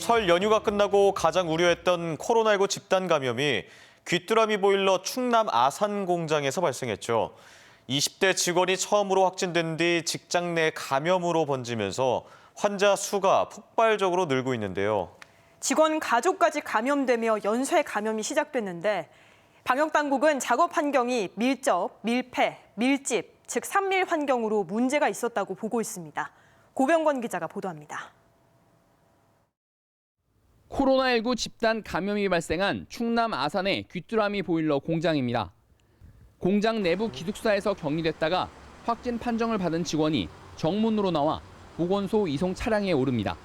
설 연휴가 끝나고 가장 우려했던 코로나19 집단 감염이 귀뚜라미 보일러 충남 아산 공장에서 발생했죠. 20대 직원이 처음으로 확진된 뒤 직장 내 감염으로 번지면서 환자 수가 폭발적으로 늘고 있는데요. 직원 가족까지 감염되며 연쇄 감염이 시작됐는데 방역당국은 작업 환경이 밀접, 밀폐, 밀집, 즉 산밀 환경으로 문제가 있었다고 보고 있습니다. 고병권 기자가 보도합니다. 코로나19 집단 감염이 발생한 충남 아산의 귀뚜라미 보일러 공장입니다. 공장 내부 기숙사에서 격리됐다가 확진 판정을 받은 직원이 정문으로 나와 보건소 이송 차량에 오릅니다.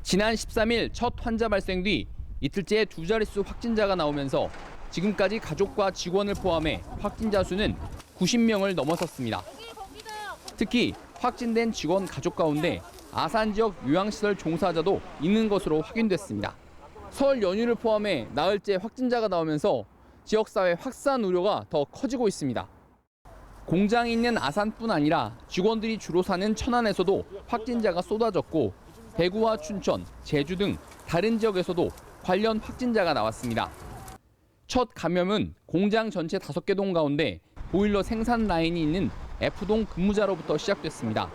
지난 13일 첫 환자 발생 뒤 이틀째 두 자릿수 확진자가 나오면서 지금까지 가족과 직원을 포함해 확진자 수는 90명을 넘어섰습니다. 특히 확진된 직원 가족 가운데 아산 지역 요양시설 종사자도 있는 것으로 확인됐습니다. 설 연휴를 포함해 나흘째 확진자가 나오면서 지역사회 확산 우려가 더 커지고 있습니다. 공장이 있는 아산뿐 아니라 직원들이 주로 사는 천안에서도 확진자가 쏟아졌고 대구와 춘천, 제주 등 다른 지역에서도 관련 확진자가 나왔습니다. 첫 감염은 공장 전체 5개 동 가운데 보일러 생산 라인이 있는 F동 근무자로부터 시작됐습니다.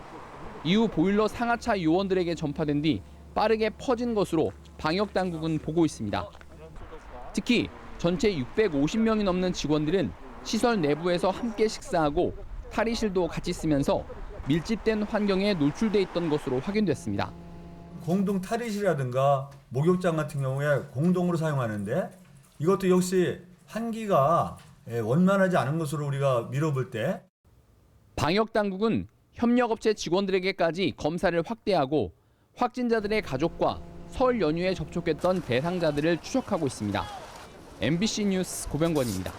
이후 보일러 상하차 요원들에게 전파된 뒤 빠르게 퍼진 것으로 방역당국은 보고 있습니다. 특히 전체 650명이 넘는 직원들은 시설 내부에서 함께 식사하고 탈의실도 같이 쓰면서 밀집된 환경에 노출돼 있던 것으로 확인됐습니다. 공동 탈의실이라든가 목욕장 같은 경우에 공동으로 사용하는데 이것도 역시 환기가 원만하지 않은 것으로 우리가 미뤄볼 때 방역당국은 협력업체 직원들에게까지 검사를 확대하고 확진자들의 가족과 설 연휴에 접촉했던 대상자들을 추적하고 있습니다. MBC 뉴스 고병권입니다.